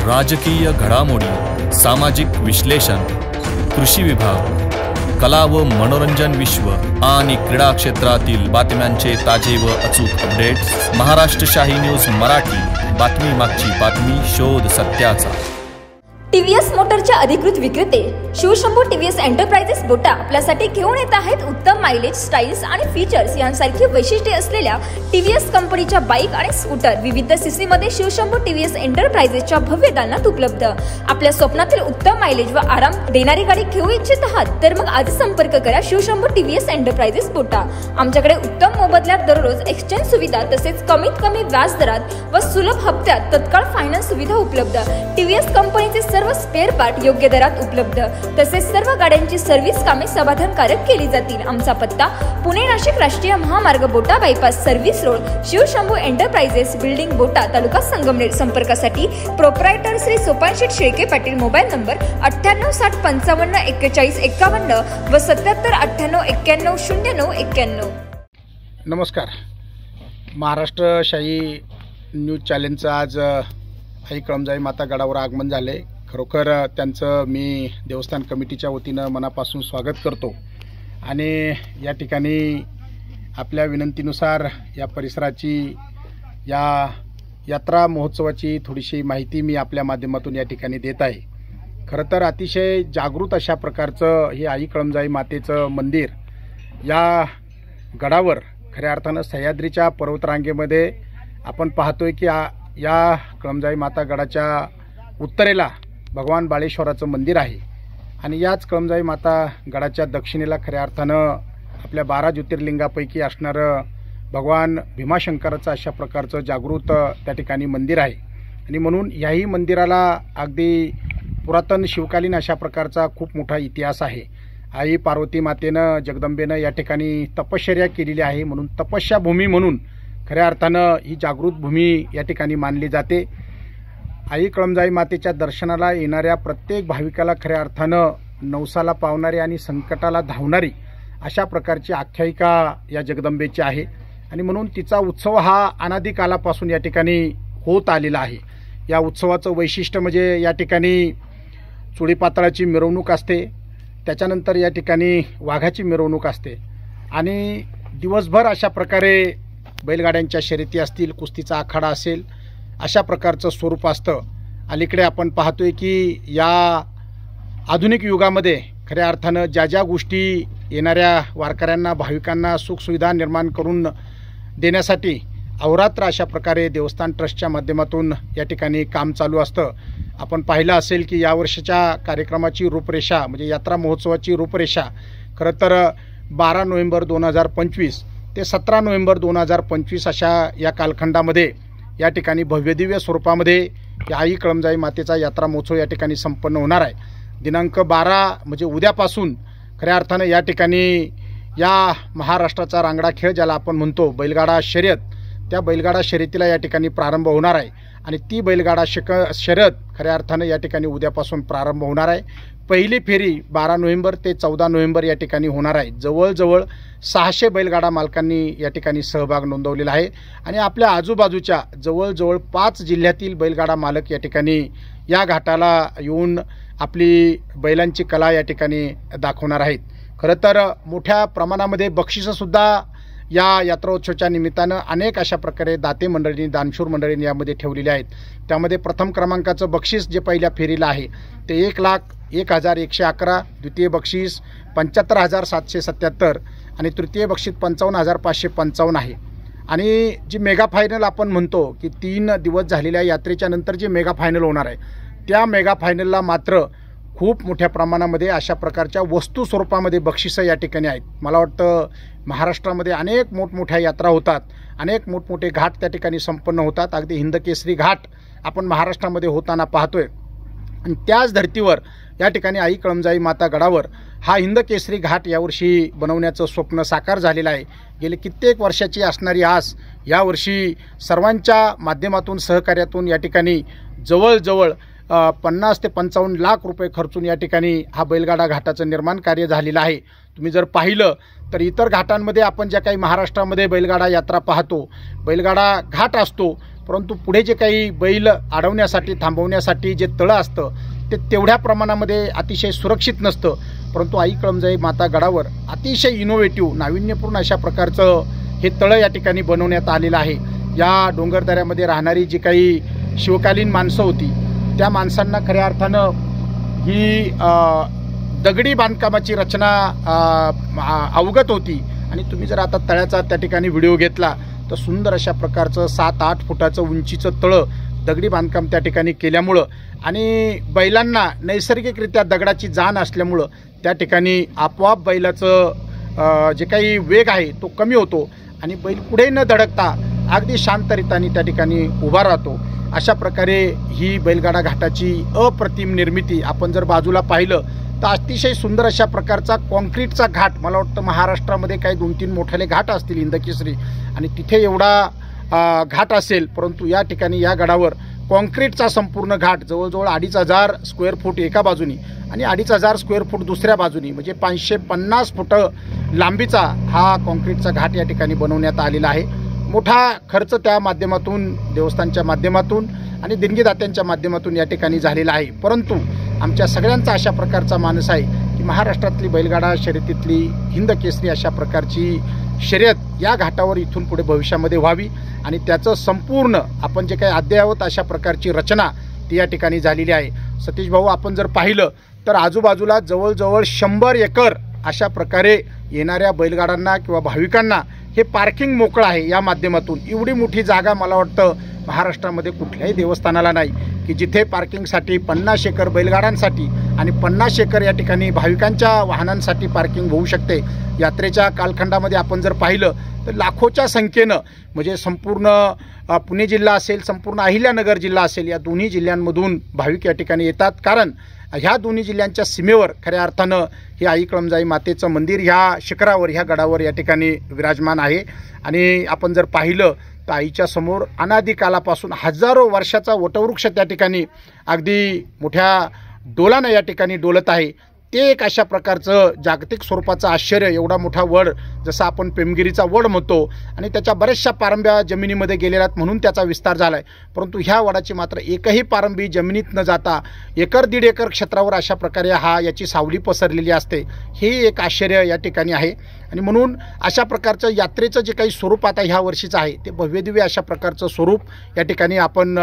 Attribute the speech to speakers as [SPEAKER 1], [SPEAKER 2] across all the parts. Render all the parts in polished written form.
[SPEAKER 1] राजकीय घडामोडी, सामाजिक विश्लेषण, कृषी विभाग, कला व मनोरंजन विश्व आणि क्रीडा क्षेत्रातील बातम्यांचे ताजे व अचूक अपडेट्स। महाराष्ट्र शाही न्यूज मराठी, बातमी मागची बातमी, शोध सत्याचा।
[SPEAKER 2] टीव्हीएस मोटरच्या अधिकृत विक्रेते शिवशंभू टीव्हीएस एंटरप्राइजेस बोटा आपल्यासाठी घेऊन येत आहेत उत्तम मायलेज, स्टाईल्स आणि फीचर्स यांसारखी वैशिष्ट्ये असलेल्या टीव्हीएस कंपनीच्या बाईक आणि स्कूटर विविध सीसी मध्ये शिवशंभू टीव्हीएस एंटरप्राइजेसच्या भव्य दालनात उपलब्ध। आपल्या स्वप्नातील उत्तम मायलेज व आराम देणारी गाडी घेऊ इच्छित आहात तर मग आज संपर्क करा शिवशंभू टीव्हीएस एंटरप्राइजेस बोटा। आमच्याकडे उत्तम मोबदल्यात दररोज एक्सचेंज सुविधा तसेच कमीत कमी व्याज दरात व सुलभ हप्त्यात तत्काळ फायनान्स सुविधा उपलब्ध। टीव्हीएस कंपनीचे सर्व स्पेअर पार्ट योग्य दरात उपलब्ध तसेच सर्व गाड्यांची सर्व्हिस कामे समाधानकारक केली जातील। आमचा पत्ता पुणे नाशिक राष्ट्रीय महामार्ग Bota bypass service road, Shivshambhu enterprises building Bota, taluka Sangamner. संपर्कासाठी proprietor Shri Sopansheth Shelke Patil, mobile number 9860554151 व 7798919091।
[SPEAKER 3] नमस्कार, महाराष्ट्र शाही न्यूज चॅनलचं आज आई कळमजाई माता गडावर आगमन झाले। खरोखर त्यांचं मी देवस्थान कमिटीच्या वतीनं मनापासून स्वागत करतो आणि या ठिकाणी आपल्या विनंतीनुसार या परिसराची, या यात्रा महोत्सवाची थोडीशी माहिती मी आपल्या माध्यमातून या ठिकाणी देत आहे। खरं तर अतिशय जागृत अशा प्रकारचं हे आई कळमजाई मातेचं मंदिर या गडावर खऱ्या अर्थानं सह्याद्रीच्या पर्वतरांगेमध्ये आपण पाहतोय की या कळमजाई माता गडाच्या उत्तरेला भगवान बाळेश्वराचं मंदिर आहे आणि याच कळमजाई माता गडाच्या दक्षिणेला खऱ्या अर्थानं आपल्या 12 ज्योतिर्लिंगापैकी असणारं भगवान भीमाशंकराचं अशा प्रकारचं जागृत त्या ठिकाणी मंदिर आहे आणि म्हणून याही मंदिराला अगदी पुरातन शिवकालीन अशा प्रकारचा खूप मोठा इतिहास आहे। आई पार्वती मातेनं, जगदंबेनं या ठिकाणी तपश्चर्या केलेली आहे म्हणून तपस्या भूमी म्हणून खऱ्या अर्थानं ही जागृत भूमी या ठिकाणी मानली जाते। आई कळमजाई मातेच्या दर्शनाला येणाऱ्या प्रत्येक भाविकाला खऱ्या अर्थानं नवसाला पावणारी आणि संकटाला धावणारी अशा प्रकारची आख्यायिका या जगदंबेची आहे आणि म्हणून तिचा उत्सव हा अनादी कालापासून या ठिकाणी होत आलेला आहे। या उत्सवाचं वैशिष्ट्य म्हणजे या ठिकाणी चुडीपातळाची मिरवणूक असते, त्याच्यानंतर या ठिकाणी वाघाची मिरवणूक असते आणि दिवसभर अशा प्रकारे बैलगाड्यांच्या शर्यती असतील, कुस्तीचा आखाडा असेल, अशा प्रकारचं स्वरूप असतं। अलीकडे आपण पाहतोय की या आधुनिक युगामध्ये खऱ्या अर्थानं ज्या गोष्टी येणाऱ्या वारकऱ्यांना, भाविकांना सुखसुविधा निर्माण करून देण्यासाठी अहोरात्र अशा प्रकारे देवस्थान ट्रस्टच्या माध्यमातून या ठिकाणी काम चालू असतं। आपण पाहिलं असेल की यावर्षीच्या कार्यक्रमाची रूपरेषा म्हणजे यात्रा महोत्सवाची रूपरेषा खरं तर 12 नोव्हेंबर 2025 ते 17 नोव्हेंबर 2025 अशा या कालखंडामध्ये या ठिकाणी भव्यदिव्य स्वरूपामध्ये या आई कळमजाई मातेचा यात्रा महोत्सव या ठिकाणी संपन्न होणार आहे। दिनांक 12 म्हणजे उद्यापासून खऱ्या अर्थानं या ठिकाणी या महाराष्ट्राचा रांगडा खेळ ज्याला आपण म्हणतो बैलगाडा शर्यत, त्या बैलगाडा शर्यतीला या ठिकाणी प्रारंभ होणार आहे आणि ती बैलगाडा शर्यत खऱ्या अर्थानं या ठिकाणी उद्यापासून प्रारंभ होणार आहे। पहिली फेरी 12 नोव्हेंबर ते 14 नोव्हेंबर या ठिकाणी होणार आहे। जवळजवळ 600 बैलगाडा मालकांनी या ठिकाणी सहभाग नोंदवलेला आहे आणि आपल्या आजूबाजूच्या जवळजवळ 5 जिल्ह्यातील बैलगाडा मालक या ठिकाणी या घाटाला येऊन आपली बैलांची कला या ठिकाणी दाखवणार आहेत। खरं तर मोठ्या प्रमाणामध्ये बक्षिसंसुद्धा या यात्रोत्सवाच्या निमित्तानं अनेक अशा प्रकारे दाते मंडळींनी, दानशूर मंडळींनी यामध्ये ठेवलेले आहेत। त्यामध्ये प्रथम क्रमांकाचं बक्षीस जे पहिल्या फेरीला आहे ते 1,01,111, द्वितीय बक्षीस 75,777 आणि तृतीय बक्षीस 55,555 आहे। आणि जी मेगा फायनल आपण म्हणतो की 3 दिवस झालेल्या यात्रेच्या नंतर जे मेगा फायनल होणार आहे त्या मेगा फायनलला मात्र खूप मोठ्या प्रमाणामध्ये अशा प्रकारच्या वस्तू स्वरूपामध्ये बक्षिसं या ठिकाणी आहेत। मला वाटतं महाराष्ट्रामध्ये अनेक मोठमोठ्या यात्रा होतात, अनेक मोठमोठे घाट त्या ठिकाणी संपन्न होतात। अगदी हिंदकेसरी घाट आपण महाराष्ट्रामध्ये होताना पाहतोय आणि त्याच धर्तीवर या ठिकाणी आई कळमजाई माता गडावर हा हिंदकेसरी घाट यावर्षी बनवण्याचं स्वप्न साकार झालेलं आहे। गेले कित्येक वर्षाची असणारी आस यावर्षी सर्वांच्या माध्यमातून, सहकार्यातून या ठिकाणी जवळजवळ 50 ते 55 लाख रुपये खर्चून या ठिकाणी हा बैलगाडा घाटाचं निर्माण कार्य झालेलं आहे। तुम्ही जर पाहिलं तर इतर घाटांमध्ये आपण ज्या काही महाराष्ट्रामध्ये बैलगाडा यात्रा पाहतो, बैलगाडा घाट असतो, परंतु पुढे जे काही बैल अडवण्यासाठी थांबवण्यासाठी जे तळं असतं ते तेवढ्या प्रमाणामध्ये अतिशय सुरक्षित नसतं, परंतु आई कळमजाई माता गडावर अतिशय इनोव्हेटिव्ह नाविन्यपूर्ण अशा प्रकारचं हे तळं या ठिकाणी बनवण्यात आलेलं आहे। या डोंगरदऱ्यामध्ये राहणारी जी काही शिवकालीन माणसं होती त्या माणसांना खऱ्या अर्थानं ही दगडी बांधकामाची रचना अवगत होती आणि तुम्ही जर आता तळ्याचा त्या ठिकाणी व्हिडिओ घेतला तर सुंदर अशा प्रकारचं 7-8 फुटाचं उंचीचं तळं दगडी बांधकाम त्या ठिकाणी केल्यामुळं आणि बैलांना नैसर्गिकरित्या दगडाची जाण असल्यामुळं त्या ठिकाणी आपोआप बैलाचं जे काही वेग आहे तो कमी होतो आणि बैल पुढे न धडकता अगदी शांतरित्याने त्या ठिकाणी उभा राहतो। अशा प्रकारे ही बैलगाडा घाटाची अप्रतिम निर्मिती आपण जर बाजूला पाहिलं तर अतिशय सुंदर अशा प्रकारचा कॉन्क्रीटचा घाट, मला वाटतं महाराष्ट्रामध्ये काही 2-3 मोठाले घाट असतील हिंदकेसरी आणि तिथे एवढा घाट असेल, परंतु या ठिकाणी या गडावर कॉन्क्रीटचा संपूर्ण घाट जवळजवळ 2,500 स्क्वेअर फूट एका बाजूनी आणि 2,500 स्क्वेअर फूट दुसऱ्या बाजूनी म्हणजे 550 फूट लांबीचा हा कॉन्क्रीटचा घाट या ठिकाणी बनवण्यात आलेला आहे। मोठा खर्च त्या माध्यमातून देवस्थानच्या माध्यमातून आणि देणगीदात्यांच्या माध्यमातून या ठिकाणी झालेला आहे, परंतु आमच्या सगळ्यांचा अशा प्रकारचा मानस आहे की महाराष्ट्रातली बैलगाडा शर्यतीतली हिंदकेसरी अशा प्रकारची शर्यत या घाटावर इथून पुढे भविष्यामध्ये व्हावी आणि त्याचं संपूर्ण आपण जे काही अद्ययावत अशा प्रकारची रचना ती या ठिकाणी झालेली आहे। सतीश भाऊ, आपण जर पाहिलं तर आजूबाजूला जवळजवळ 100 एकर अशा प्रकारे येणाऱ्या बैलगाड्यांना किंवा भाविकांना हे पार्किंग मोकळं आहे। या माध्यमातून एवढी मोठी जागा मला वाटतं महाराष्ट्रामध्ये कुठल्याही देवस्थानाला नाही की जिथे पार्किंगसाठी 50 एकर बैलगाड्यांसाठी आणि 50 एकर या ठिकाणी भाविकांच्या वाहनांसाठी पार्किंग होऊ शकते। यात्रेच्या कालखंडामध्ये आपण जर पाहिलं तर लाखोच्या संख्येनं म्हणजे संपूर्ण पुणे जिल्हा असेल, संपूर्ण अहिल्यानगर जिल्हा असेल, या दोन्ही जिल्ह्यांमधून भाविक या ठिकाणी येतात, कारण ह्या दोन्ही जिल्ह्यांच्या सीमेवर खऱ्या अर्थानं हे आई कळमजाई मातेचं मंदिर ह्या शिखरावर ह्या गडावर या ठिकाणी विराजमान आहे। आणि आपण जर पाहिलं तर आईच्या समोर अनादी कालापासून हजारो वर्षाचा वटवृक्ष त्या ठिकाणी अगदी मोठ्या डोलानं या ठिकाणी डोलत आहे। ते एक अशा प्रकारचं जागतिक स्वरूपाचं आश्चर्य, एवढा मोठा वड जसा आपण पेमगिरीचा वड म्हणतो आणि त्याच्या बऱ्याचशा पारंब्या जमिनीमध्ये गेलेल्यात म्हणून त्याचा विस्तार झाला आहे, परंतु ह्या वडाची मात्र एकही पारंबी जमिनीत न जाता 1-1.5 एकर क्षेत्रावर अशा प्रकारे याची सावली पसरलेली असते। हे एक आश्चर्य या ठिकाणी आहे आणि म्हणून अशा प्रकारचं यात्रेचं जे काही स्वरूप आता ह्या वर्षीचं आहे ते भव्यदिव्य अशा प्रकारचं स्वरूप या ठिकाणी आपण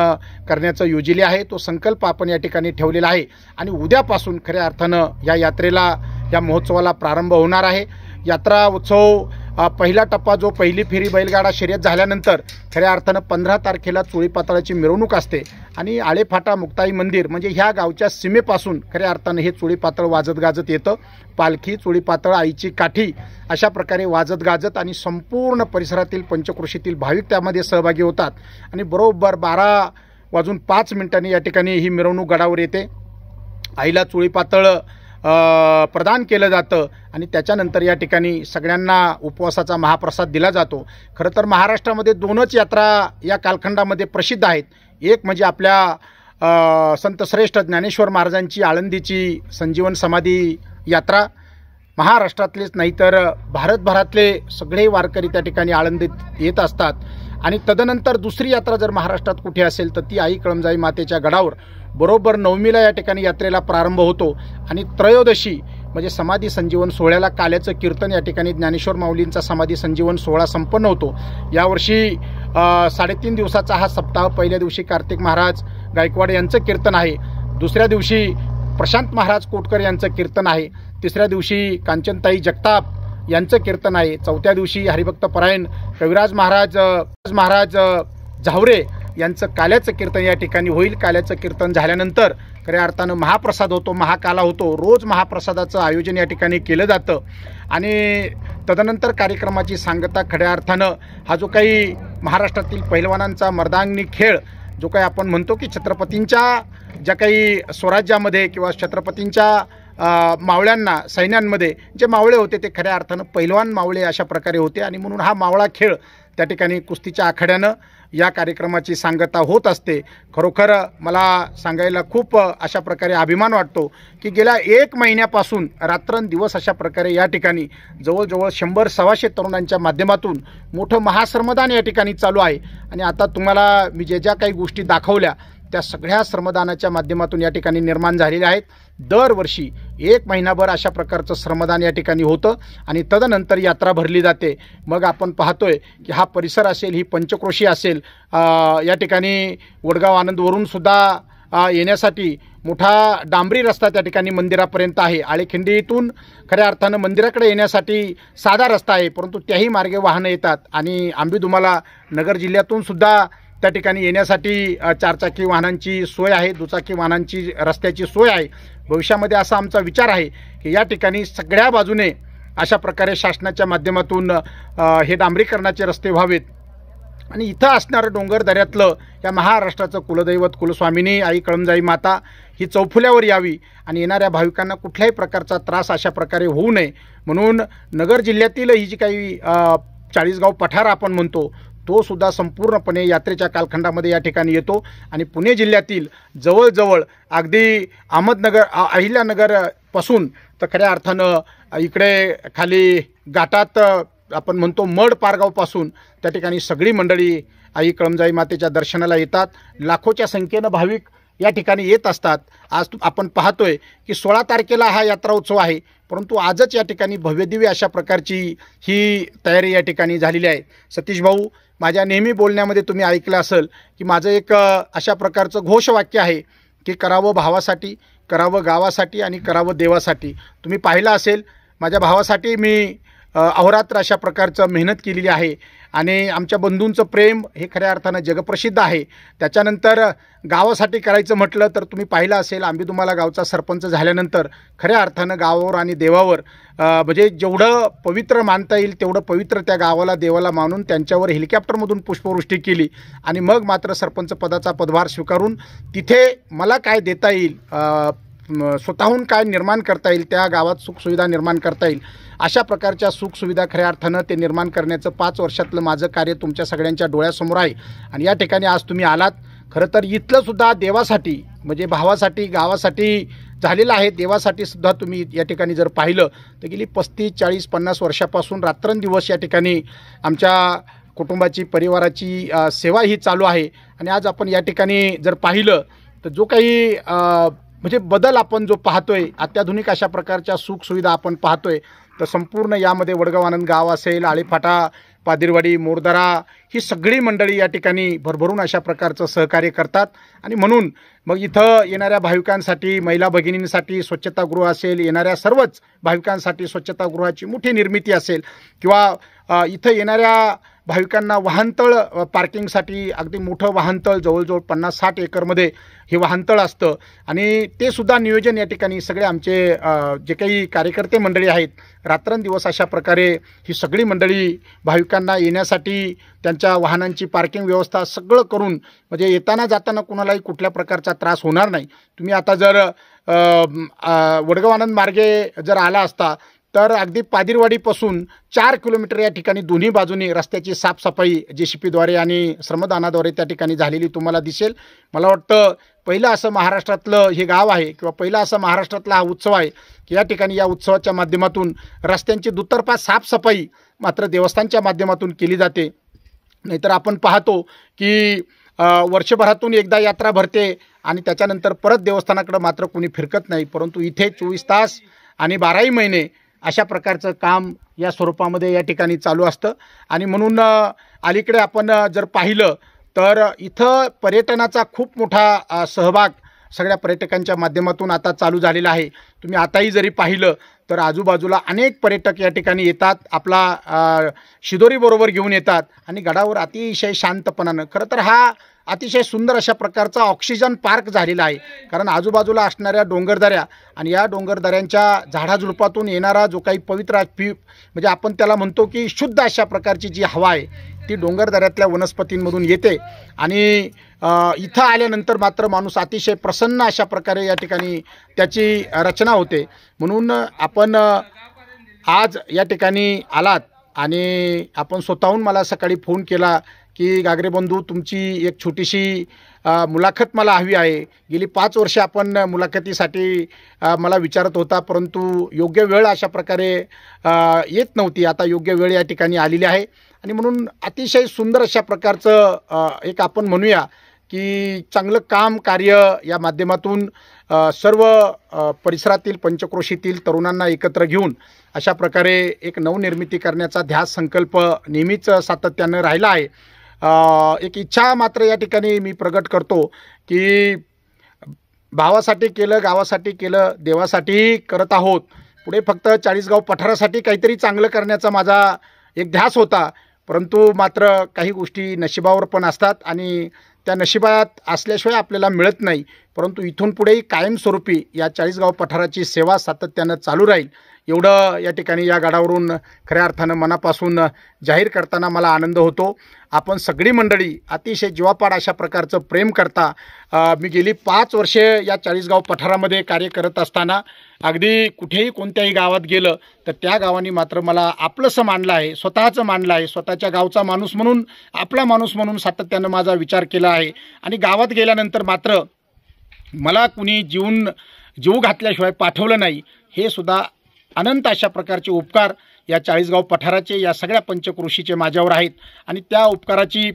[SPEAKER 3] करण्याचं योजले आहे। तो संकल्प आपण या ठिकाणी ठेवलेला आहे आणि उद्यापासून खऱ्या अर्थानं या यात्रेला या महोत्सवाला प्रारंभ होणार आहे। यात्रा उत्सव पहिला टप्पा जो पहिली फेरी बैलगाडा शर्यत झाल्यानंतर खऱ्या अर्थानं 15 तारखेला चोळीपातळाची मिरवणूक असते आणि आळेफाटा मुक्ताई मंदिर म्हणजे ह्या गावच्या सीमेपासून खऱ्या अर्थानं हे चोळीपातळ वाजत गाजत येतं। पालखी, चोळीपातळ, आईची काठी अशा प्रकारे वाजत गाजत आणि संपूर्ण परिसरातील पंचक्रोशीतील भाविक त्यामध्ये सहभागी होतात आणि बरोबर 12:05 या ठिकाणी ही मिरवणूक गडावर येते। आईला चोळीपातळ प्रदान केलं जातं आणि त्याच्यानंतर या ठिकाणी सगळ्यांना उपवासाचा महाप्रसाद दिला जातो। खरं तर महाराष्ट्रामध्ये 2च यात्रा या कालखंडामध्ये प्रसिद्ध आहेत, एक म्हणजे आपल्या संत श्रेष्ठ ज्ञानेश्वर महाराजांची आळंदीची संजीवन समाधी यात्रा, महाराष्ट्रातलेच नाही तर भारतभरातले सगळे वारकरी त्या ठिकाणी आळंदीत येत असतात आणि तदनंतर दुसरी यात्रा जर महाराष्ट्रात कुठे असेल तर ती आई कळमजाई मातेच्या गडावर बरोबर 9मीला या ठिकाणी यात्रेला प्रारंभ होतो आणि त्रयोदशी म्हणजे समाधी संजीवन सोहळ्याला काल्याचं कीर्तन या ठिकाणी ज्ञानेश्वर माऊलींचा समाधी संजीवन सोहळा संपन्न होतो। यावर्षी 3.5 दिवसाचा हा सप्ताह, पहिल्या दिवशी कार्तिक महाराज गायकवाड यांचं कीर्तन आहे, दुसऱ्या दिवशी प्रशांत महाराज कोटकर यांचं कीर्तन आहे, तिसऱ्या दिवशी कांचनताई जगताप यांचं कीर्तन आहे, चौथ्या दिवशी हरिभक्त परायण कविराज महाराज झावरे यांचं काल्याचं कीर्तन या ठिकाणी होईल। काल्याचं कीर्तन झाल्यानंतर खऱ्या अर्थानं महाप्रसाद होतो, महाकाला होतो, रोज महाप्रसादाचं आयोजन या ठिकाणी केलं जातं आणि तदनंतर कार्यक्रमाची सांगता खऱ्या अर्थानं हा जो काही महाराष्ट्रातील पहिलवानांचा मर्दांगणी खेळ जो काही आपण म्हणतो की छत्रपतींच्या ज्या काही स्वराज्यामध्ये किंवा छत्रपतींच्या मावळ्यांना सैन्यांमध्ये जे मावळे होते ते खऱ्या अर्थानं पहिलवान मावळे अशा प्रकारे होते आणि म्हणून हा मावळा खेळ त्या ठिकाणी कुस्तीच्या आखाड्यानं या कार्यक्रमाची सांगता होत असते. खरोखर मला सांगायला खूप अशा प्रकारे अभिमान वाटतो की गेल्या 1 महिन्यापासून रात्रंदिवस अशा प्रकारे या ठिकाणी जवळजवळ 100-125 तरुणांच्या माध्यमातून मोठं महाश्रमदान या ठिकाणी चालू आहे. आणि आता तुम्हाला मी ज्या काही गोष्टी दाखवल्या त्या सगळ्या श्रमदानाच्या माध्यमातून या ठिकाणी निर्माण झालेल्या आहेत. दरवर्षी 1 महिनाभर अशा प्रकारचं श्रमदान या ठिकाणी होतं आणि तदनंतर यात्रा भरली जाते. मग आपण पाहतोय की हा परिसर असेल, ही पंचक्रोशी असेल, या ठिकाणी वडगाव आनंदवरून सुद्धा येण्यासाठी मोठा डांबरी रस्ता त्या ठिकाणी मंदिरापर्यंत आहे. आळेखिंडीतून खऱ्या अर्थानं मंदिराकडे येण्यासाठी साधा रस्ता आहे, परंतु त्याही मार्गे वाहनं येतात. आणि आंबेदुमाला नगर जिल्ह्यातून सुद्धा त्या ठिकाणी येण्यासाठी 4 चाकी वाहनांची सोय आहे, दुचाकी वाहनांची रस्त्याची सोय आहे. भविष्यामध्ये असा आमचा विचार आहे की या ठिकाणी सगळ्या बाजूने अशा प्रकारे शासनाच्या माध्यमातून हे डांबरीकरणाचे रस्ते व्हावेत. आणि इथं असणारं डोंगर दऱ्यातलं या महाराष्ट्राचं कुलदैवत कुलस्वामिनी आई कळमजाई माता ही चौफुल्यावर यावी आणि येणाऱ्या भाविकांना कुठल्याही प्रकारचा त्रास अशा प्रकारे होऊ नये म्हणून नगर जिल्ह्यातील ही जी काही 40गाव पठार आपण म्हणतो तो सुद्धा संपूर्णपणे यात्रेच्या कालखंडामध्ये या ठिकाणी येतो. आणि पुणे जिल्ह्यातील जवळजवळ अगदी अहमदनगर अहिल्यानगरपासून तर खऱ्या अर्थानं इकडे खाली घाटात आपण म्हणतो मड पारगावपासून त्या ठिकाणी सगळी मंडळी आई कळमजाई मातेच्या दर्शनाला येतात. लाखोच्या संख्येनं भाविक या ठिकाणी येत असतात. आज आपण पाहतोय की 16 तारखेला हा यात्रा उत्सव आहे, परंतु आजच या ठिकाणी भव्यदिव्य अशा प्रकारची ही तयारी या ठिकाणी झालेली आहे. सतीश भाऊ, माझ्या नेहमी बोलण्यामध्ये तुम्ही ऐकलं असेल की माझं एक अशा प्रकारचं घोषवाक्य आहे की करावं भावासाठी, करावं गावासाठी आणि करावं देवासाठी. तुम्ही पाहिलं असेल माझ्या भावासाठी मी अहोरात्र अशा प्रकारचं मेहनत केलेली आहे आणि आमच्या बंधूंचं प्रेम हे खऱ्या अर्थानं जगप्रसिद्ध आहे. त्याच्यानंतर गावासाठी करायचं म्हटलं तर तुम्ही पाहिलं असेल आंबेदुमाला गावचा सरपंच झाल्यानंतर खऱ्या अर्थानं गावावर आणि देवावर म्हणजे जेवढं पवित्र मानता येईल तेवढं पवित्र त्या गावाला देवाला मानून त्यांच्यावर हेलिकॉप्टरमधून पुष्पवृष्टी केली आणि मग मात्र सरपंच पदाचा पदभार स्वीकारून तिथे मला काय देता येईल, स्वतःहून काय निर्माण करता येईल, त्या गावात सुखसुविधा निर्माण करता येईल अशा प्रकारच्या सुखसुविधा खऱ्या अर्थानं ते निर्माण करण्याचं 5 वर्षातलं माझं कार्य तुमच्या सगळ्यांच्या डोळ्यासमोर आहे. आणि या ठिकाणी आज तुम्ही आलात. खरं तर इथलं सुद्धा देवासाठी म्हणजे भावासाठी गावासाठी झालेलं आहे. देवासाठी सुद्धा तुम्ही या ठिकाणी जर पाहिलं तर गेली 35, 40, 50 वर्षापासून रात्रंदिवस या ठिकाणी आमच्या कुटुंबाची परिवाराची सेवा ही चालू आहे. आणि आज आपण या ठिकाणी जर पाहिलं तर जो काही म्हणजे बदल आपण जो पाहतोय, अत्याधुनिक अशा प्रकारच्या सुखसुविधा आपण पाहतोय, तर संपूर्ण यामध्ये वडगाव आनंद गाव असेल, आळेफाटा, पादिरवाडी, मोरदरा ही सगळी मंडळी या ठिकाणी भरभरून अशा प्रकारचं सहकार्य करतात. आणि म्हणून मग इथं येणाऱ्या भाविकांसाठी, महिला भगिनींसाठी स्वच्छतागृह असेल, येणाऱ्या सर्वच भाविकांसाठी स्वच्छतागृहाची मोठी निर्मिती असेल किंवा इथं येणाऱ्या भाविकांना वाहनतळ पार्किंगसाठी अगदी मोठं वाहनतळ जवळजवळ 50-60 एकरमध्ये हे वाहनतळ असतं आणि ते सुद्धा नियोजन या ठिकाणी सगळे आमचे जे काही कार्यकर्ते मंडळी आहेत रात्रंदिवस अशा प्रकारे ही सगळी मंडळी भाविकांना येण्यासाठी त्यांच्या वाहनांची पार्किंग व्यवस्था सगळं करून म्हणजे येताना जाताना कुणालाही कुठल्या प्रकारचा त्रास होणार नाही. तुम्ही आता जर वडगाव आनंद मार्गे जर आला असता तर अगदी पादिरवाडीपासून 4 किलोमीटर या ठिकाणी दोन्ही बाजूनी रस्त्याची साफसफाई JCPद्वारे आणि श्रमदानाद्वारे त्या ठिकाणी झालेली तुम्हाला दिसेल. मला वाटतं पहिलं असं महाराष्ट्रातलं हे गाव आहे किंवा पहिला असा महाराष्ट्रातला हा उत्सव आहे की या ठिकाणी या उत्सवाच्या माध्यमातून रस्त्यांची दुतर्फा साफसफाई मात्र देवस्थानच्या माध्यमातून केली जाते. नाहीतर आपण पाहतो की वर्षभरातून एकदा यात्रा भरते आणि त्याच्यानंतर परत देवस्थानाकडे मात्र कोणी फिरकत नाही. परंतु इथे 24 तास आणि 12ही महिने अशा प्रकारचं काम या स्वरूपामध्ये या ठिकाणी चालू असतं. आणि म्हणून अलीकडे आपण जर पाहिलं तर इथं पर्यटनाचा खूप मोठा सहभाग सगळ्या पर्यटकांच्या माध्यमातून आता चालू झालेला आहे. तुम्ही आताही जरी पाहिलं तर आजूबाजूला अनेक पर्यटक या ठिकाणी येतात, आपला शिदोरीबरोबर घेऊन येतात आणि गडावर अतिशय शांतपणानं खरं तर हा अतिशय सुंदर अशा प्रकारचा ऑक्सिजन पार्क झालेला आहे. कारण आजूबाजूला असणाऱ्या डोंगरदऱ्या आणि या डोंगरदऱ्यांच्या झाडाझुडपातून येणारा जो काही पवित्र म्हणजे आपण त्याला म्हणतो की शुद्ध अशा प्रकारची जी हवा आहे ती डोंगरदऱ्यातल्या वनस्पतींमधून येते आणि इथं आल्यानंतर मात्र माणूस अतिशय प्रसन्न अशा प्रकारे या ठिकाणी त्याची रचना होते. म्हणून आपण आज या ठिकाणी आलात आणि आपण स्वतःहून मला सकाळी फोन केला की गागरे बंधू तुमची एक छोटीशी मुलाखत मला हवी आहे. गेली 5 वर्षे आपण मुलाखतीसाठी मला विचारत होता, परंतु योग्य वेळ अशा प्रकारे येत नव्हती. आता योग्य वेळ या ठिकाणी आलेली आहे आणि म्हणून अतिशय सुंदर अशा प्रकारचं एक आपण म्हणूया की चांगलं काम कार्य या माध्यमातून सर्व परिसरातील पंचक्रोशीतील तरुणांना एकत्र घेऊन अशा प्रकारे एक नवनिर्मिती करण्याचा ध्यास संकल्प नेहमीच सातत्यानं राहिला आहे. एक इच्छा मात्र या ठिकाणी मी प्रगट करतो की भावासाठी केलं, गावासाठी केलं, देवासाठी करत आहोत. पुढे फक्त चाळीसगाव पठारासाठी काहीतरी चांगलं करण्याचा माझा एक ध्यास होता, परंतु मात्र काही गोष्टी नशिबावर पण असतात आणि त्या नशिबात असल्याशिवाय आपल्याला मिळत नाही. परंतु इथून पुढेही कायमस्वरूपी या चाळीसगाव पठाराची सेवा सातत्यानं चालू राहील एवढं या ठिकाणी या गडावरून खऱ्या अर्थानं मनापासून जाहीर करताना मला आनंद होतो. आपण सगळी मंडळी अतिशय जीवापाड अशा प्रकारचं प्रेम करता. मी गेली 5 वर्षे या चाळीसगाव पठारामध्ये कार्य करत असताना अगदी कुठेही कोणत्याही गावात गेलं तर त्या गावाने मात्र मला आपलंसं मानलं आहे, स्वतःचं मानलं आहे. स्वतःच्या गावचा माणूस म्हणून, आपला माणूस म्हणून सातत्यानं माझा विचार केला आहे. आणि गावात गेल्यानंतर मात्र मला कुणी जीव घातल्याशिवाय पाठवलं नाही. हे सुद्धा अनंत अशा प्रकारचे उपकार या चाळीसगाव पठाराचे, या सगळ्या पंचक्रोशीचे माझ्यावर आहेत आणि त्या उपकाराची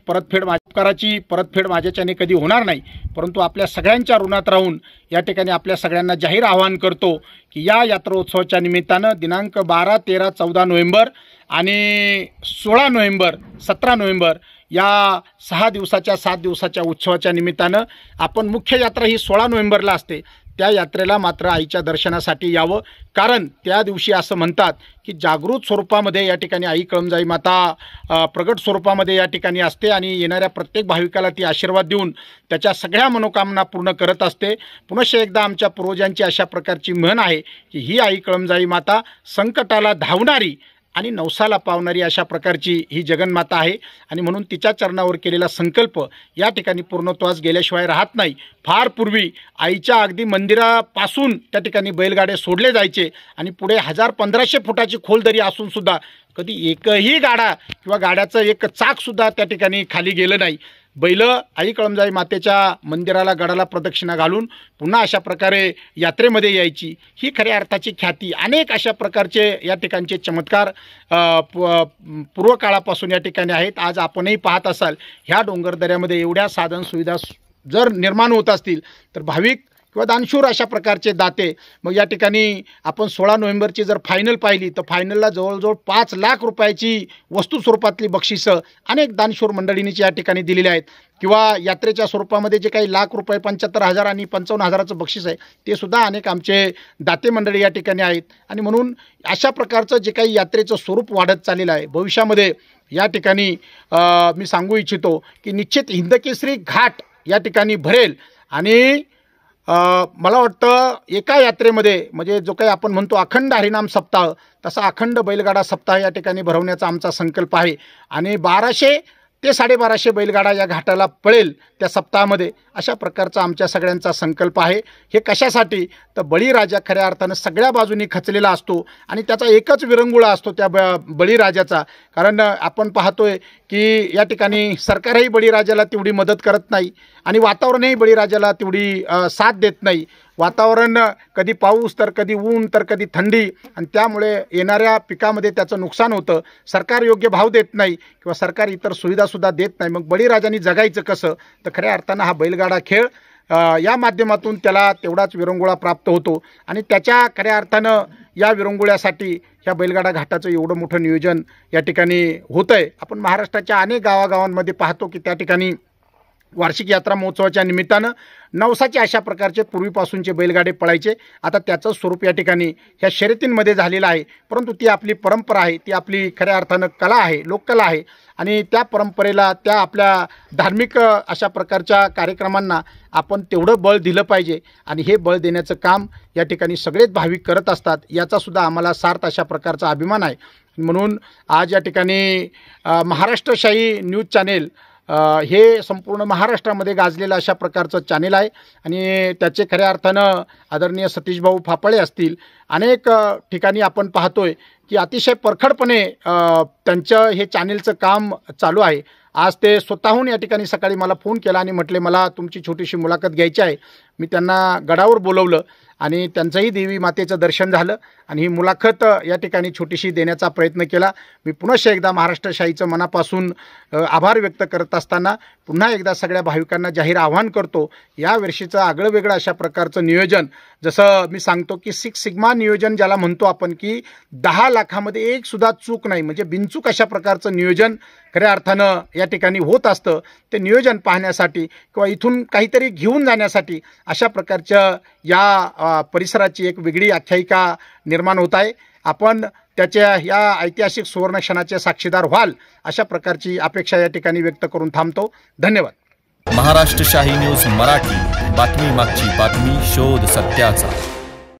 [SPEAKER 3] परतफेड माझ्याच्याने कधी होणार नाही. परंतु आपल्या सगळ्यांच्या ऋणात राहून या ठिकाणी आपल्या सगळ्यांना जाहीर आवाहन करतो की या यात्रोत्सवाच्या निमित्तानं दिनांक 12, 13, 14 नोव्हेंबर आणि 16 नोव्हेंबर, 17 नोव्हेंबर या 6 दिवसाच्या 7 दिवसाच्या उत्सवाच्या निमित्तानं आपण मुख्य यात्रा ही 16 नोव्हेंबरला असते. त्या यात्रेला मात्र आईच्या दर्शनासाठी यावं, कारण त्या दिवशी असं म्हणतात की जागृत स्वरूपामध्ये या ठिकाणी आई कळमजाई माता प्रगट स्वरूपामध्ये या ठिकाणी असते आणि येणाऱ्या प्रत्येक भाविकाला ती आशीर्वाद देऊन त्याच्या सगळ्या मनोकामना पूर्ण करत असते. पुनश्च एकदा आमच्या पूर्वजांची अशा प्रकारची म्हण आहे की ही आई कळमजाई माता संकटाला धावणारी आणि नवसाला पावणारी अशा प्रकारची ही जगन्माता आहे आणि म्हणून तिच्या चरणावर केलेला संकल्प या ठिकाणी पूर्णत्वास गेल्याशिवाय राहत नाही. फार पूर्वी आईच्या अगदी मंदिरापासून त्या ठिकाणी बैलगाडे सोडले जायचे आणि पुढे 1000-1500 फुटाची खोल दरी असून सुद्धा कधी एकही गाडा किंवा गाड्याचं एक चाकसुद्धा त्या ठिकाणी खाली गेलं नाही. बैल आई कळमजाई मातेच्या मंदिराला गडाला प्रदक्षिणा घालून पुन्हा अशा प्रकारे यात्रेमध्ये यायची. ही खऱ्या अर्थाची ख्याती. अनेक अशा प्रकारचे या ठिकाणचे चमत्कार पूर्वकाळापासून या ठिकाणी आहेत. आज आपणही पाहत असाल ह्या डोंगरदऱ्यामध्ये एवढ्या साधन सुविधा जर निर्माण होत असतील तर भाविक किंवा दानशूर अशा प्रकारचे दाते, मग या ठिकाणी आपण 16 नोव्हेंबरची जर फायनल पाहिली तर फायनलला जवळजवळ 5 लाख रुपयाची वस्तू स्वरूपातली बक्षिसं अनेक दानशूर मंडळींची या ठिकाणी दिलेली आहेत. किंवा यात्रेच्या स्वरूपामध्ये जे काही लाख रुपये 75,000 आणि 55,000चं बक्षीस आहे ते सुद्धा अनेक आमचे दाते मंडळी या ठिकाणी आहेत. आणि म्हणून अशा प्रकारचं जे काही यात्रेचं स्वरूप वाढत चाललेलं आहे, भविष्यामध्ये या ठिकाणी मी सांगू इच्छितो की निश्चित हिंदकेसरी घाट या ठिकाणी भरेल आणि मला वाटतं एका यात्रेमध्ये म्हणजे जो काही आपण म्हणतो अखंड हरिनाम सप्ताह, तसा अखंड बैलगाडा सप्ताह या ठिकाणी भरवण्याचा आमचा संकल्प आहे आणि 1200 ते 1250 बैलगाडा या घाटाला पळेल त्या सप्ताहामध्ये. अशा प्रकारचा आमच्या सगळ्यांचा संकल्प आहे. हे कशासाठी तर बळीराजा खऱ्या अर्थानं सगळ्या बाजूनी खचलेला असतो आणि त्याचा एकच विरंगुळा असतो त्या बळीराजाचा. कारण आपण पाहतोय की या ठिकाणी सरकारही बळीराजाला तेवढी मदत करत नाही आणि वातावरणही बळीराजाला तेवढी साथ देत नाही. वातावरण कधी पाऊस तर कधी ऊन तर कधी थंडी आणि त्यामुळे येणाऱ्या पिकामध्ये त्याचं नुकसान होतं. सरकार योग्य भाव देत नाही किंवा सरकार इतर सुविधासुद्धा देत नाही. मग बळीराजांनी जगायचं कसं तर खऱ्या अर्थानं हा बैलगाडा खेळ या माध्यमातून त्याला तेवढाच विरंगुळा प्राप्त होतो आणि त्याच्या खऱ्या अर्थानं या विरंगुळ्यासाठी ह्या बैलगाडा घाटाचं एवढं मोठं नियोजन या ठिकाणी होतं आहे. आपण महाराष्ट्राच्या अनेक गावागावांमध्ये पाहतो की त्या ठिकाणी वार्षिक यात्रा महोत्सवाच्या निमित्तानं नवसाचे अशा प्रकारचे पूर्वीपासूनचे बैलगाडे पळायचे. आता त्याचं स्वरूप या ठिकाणी ह्या शर्यतींमध्ये झालेलं आहे. परंतु ती आपली परंपरा आहे, ती आपली खऱ्या अर्थानं कला आहे, लोककला आहे आणि त्या परंपरेला, त्या आपल्या धार्मिक अशा प्रकारच्या कार्यक्रमांना आपण तेवढं बळ दिलं पाहिजे आणि हे बळ देण्याचं काम या ठिकाणी सगळेच भाविक करत असतात. याचासुद्धा आम्हाला सार्थ अशा प्रकारचा अभिमान आहे. म्हणून आज या ठिकाणी महाराष्ट्रशाही न्यूज चॅनेल हे संपूर्ण महाराष्ट्रामध्ये गाजलेलं अशा प्रकारचं चॅनेल आहे आणि त्याचे खऱ्या अर्थानं आदरणीय सतीशभाऊ फापळे असतील, अनेक ठिकाणी आपण पाहतोय की अतिशय परखडपणे त्यांचं हे चॅनेलचं काम चालू आहे आज ते स्वतःहून या ठिकाणी सकाळी मला फोन केला आणि म्हटले मला तुमची छोटीशी मुलाखत घ्यायची आहे. मी त्यांना गडावर बोलवलं आणि त्यांचंही देवी मातेचं दर्शन झालं आणि ही मुलाखत या ठिकाणी छोटीशी देण्याचा प्रयत्न केला. मी पुन्हा एकदा महाराष्ट्र शाहीचं मनापासून आभार व्यक्त करत असताना पुन्हा एकदा सगळ्या भाविकांना जाहीर आवाहन करतो, या वर्षीचं आगळं वेगळं अशा प्रकारचं नियोजन, जसं मी सांगतो की 6 सिग्मा नियोजन ज्याला म्हणतो आपण, की 10 लाखामध्ये एक सुद्धा चूक नाही, म्हणजे बिनचूक अशा प्रकारचं नियोजन खऱ्या अर्थानं या ठिकाणी होत असतं. ते नियोजन पाहण्यासाठी किंवा इथून काहीतरी घेऊन जाण्यासाठी अशा प्रकारच्या या परिसराची एक वेगळी आख्यायिका निर्माण होत आहे. आपण त्याच्या या ऐतिहासिक सुवर्ण क्षणाचे साक्षीदार व्हाल अशा प्रकारची अपेक्षा या ठिकाणी व्यक्त करून थांबतो. धन्यवाद.
[SPEAKER 1] महाराष्ट्र शाही न्यूज मराठी, बातमी मागची बातमी, शोध सत्याचा.